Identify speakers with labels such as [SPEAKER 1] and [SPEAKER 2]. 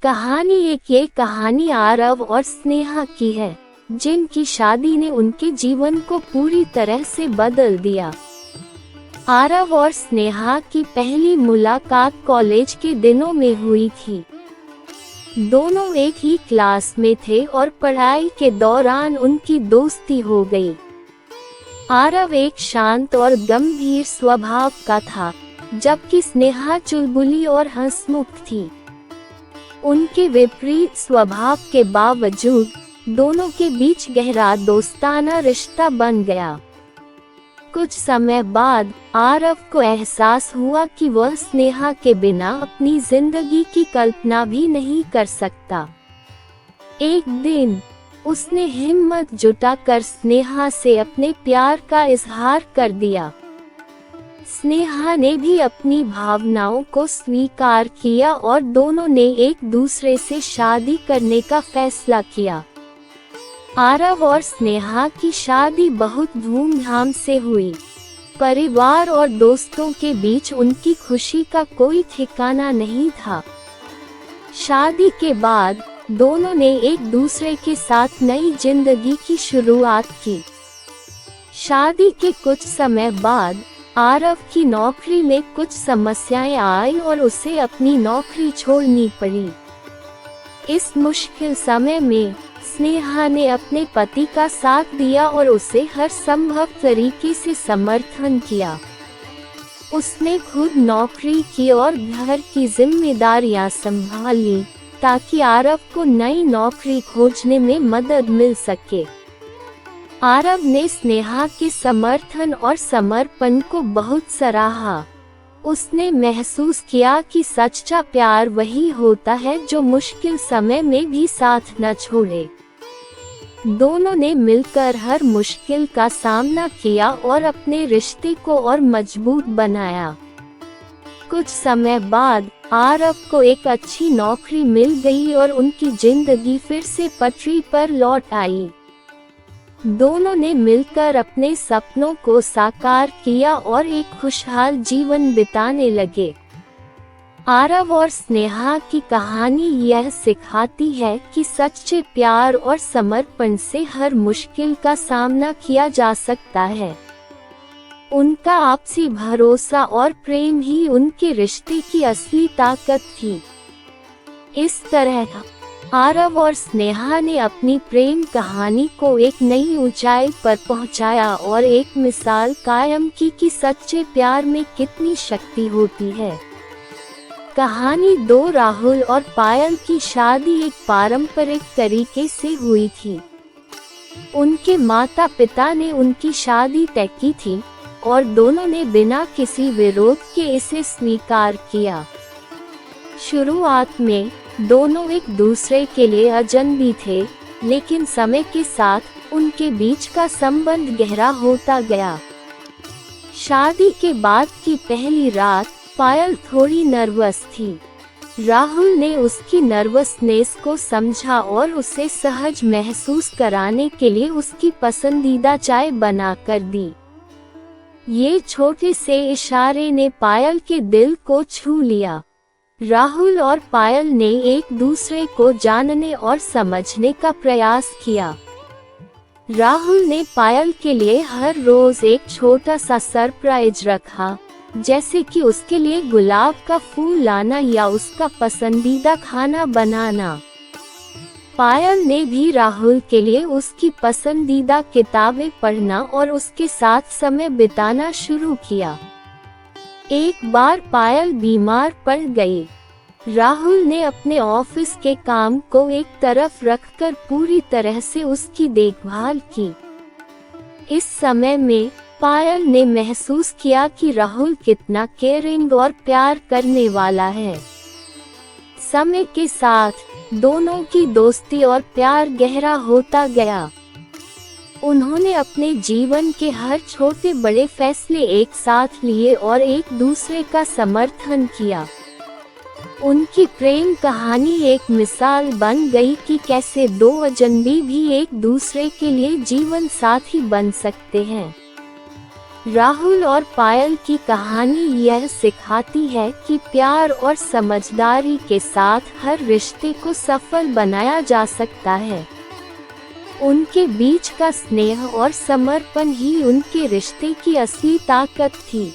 [SPEAKER 1] ये कहानी आरव और स्नेहा की है, जिनकी शादी ने उनके जीवन को पूरी तरह से बदल दिया। आरव और स्नेहा की पहली मुलाकात कॉलेज के दिनों में हुई थी। दोनों एक ही क्लास में थे और पढ़ाई के दौरान उनकी दोस्ती हो गई। आरव एक शांत और गंभीर स्वभाव का था, जबकि स्नेहा चुलबुली और हंसमुख थी। उनके विपरीत स्वभाव के बावजूद दोनों के बीच गहरा दोस्ताना रिश्ता बन गया। कुछ समय बाद आरव को एहसास हुआ कि वह स्नेहा के बिना अपनी जिंदगी की कल्पना भी नहीं कर सकता। एक दिन उसने हिम्मत जुटाकर स्नेहा से अपने प्यार का इजहार कर दिया। स्नेहा ने भी अपनी भावनाओं को स्वीकार किया और दोनों ने एक दूसरे से शादी करने का फैसला किया। आरव और स्नेहा की शादी बहुत धूमधाम से हुई। परिवार और दोस्तों के बीच उनकी खुशी का कोई ठिकाना नहीं था। शादी के बाद दोनों ने एक दूसरे के साथ नई जिंदगी की शुरुआत की। शादी के कुछ समय बाद आरव की नौकरी में कुछ समस्याएं आई और उसे अपनी नौकरी छोड़नी पड़ी। इस मुश्किल समय में स्नेहा ने अपने पति का साथ दिया और उसे हर संभव तरीके से समर्थन किया। उसने खुद नौकरी की और घर की जिम्मेदारियां संभाली ताकि आरव को नई नौकरी खोजने में मदद मिल सके। आरव ने स्नेहा के समर्थन और समर्पण को बहुत सराहा। उसने महसूस किया कि सच्चा प्यार वही होता है जो मुश्किल समय में भी साथ न छोड़े। दोनों ने मिलकर हर मुश्किल का सामना किया और अपने रिश्ते को और मजबूत बनाया। कुछ समय बाद आरव को एक अच्छी नौकरी मिल गई और उनकी जिंदगी फिर से पटरी पर लौट आई। दोनों ने मिलकर अपने सपनों को साकार किया और एक खुशहाल जीवन बिताने लगे। आरव और स्नेहा की कहानी यह सिखाती है कि सच्चे प्यार और समर्पण से हर मुश्किल का सामना किया जा सकता है। उनका आपसी भरोसा और प्रेम ही उनके रिश्ते की असली ताकत थी। इस तरह आरव और स्नेहा ने अपनी प्रेम कहानी को एक नई ऊंचाई पर पहुंचाया और एक मिसाल कायम की कि सच्चे प्यार में कितनी शक्ति होती है। कहानी 2 राहुल और पायल की शादी एक पारंपरिक तरीके से हुई थी। उनके माता पिता ने उनकी शादी तय की थी और दोनों ने बिना किसी विरोध के इसे स्वीकार किया। शुरुआत में दोनों एक दूसरे के लिए अजनबी थे, लेकिन समय के साथ उनके बीच का संबंध गहरा होता गया। शादी के बाद की पहली रात पायल थोड़ी नर्वस थी। राहुल ने उसकी नर्वसनेस को समझा और उसे सहज महसूस कराने के लिए उसकी पसंदीदा चाय बना कर दी। ये छोटे से इशारे ने पायल के दिल को छू लिया। राहुल और पायल ने एक दूसरे को जानने और समझने का प्रयास किया। राहुल ने पायल के लिए हर रोज एक छोटा सा सरप्राइज रखा, जैसे कि उसके लिए गुलाब का फूल लाना या उसका पसंदीदा खाना बनाना। पायल ने भी राहुल के लिए उसकी पसंदीदा किताबें पढ़ना और उसके साथ समय बिताना शुरू किया। एक बार पायल बीमार पड़ गई। राहुल ने अपने ऑफिस के काम को एक तरफ रखकर पूरी तरह से उसकी देखभाल की। इस समय में पायल ने महसूस किया कि राहुल कितना केयरिंग और प्यार करने वाला है। समय के साथ दोनों की दोस्ती और प्यार गहरा होता गया। उन्होंने अपने जीवन के हर छोटे बड़े फैसले एक साथ लिए और एक दूसरे का समर्थन किया। उनकी प्रेम कहानी एक मिसाल बन गई कि कैसे 2 अजनबी भी एक दूसरे के लिए जीवन साथी बन सकते हैं। राहुल और पायल की कहानी यह सिखाती है कि प्यार और समझदारी के साथ हर रिश्ते को सफल बनाया जा सकता है। उनके बीच का स्नेह और समर्पण ही उनके रिश्ते की असली ताकत थी।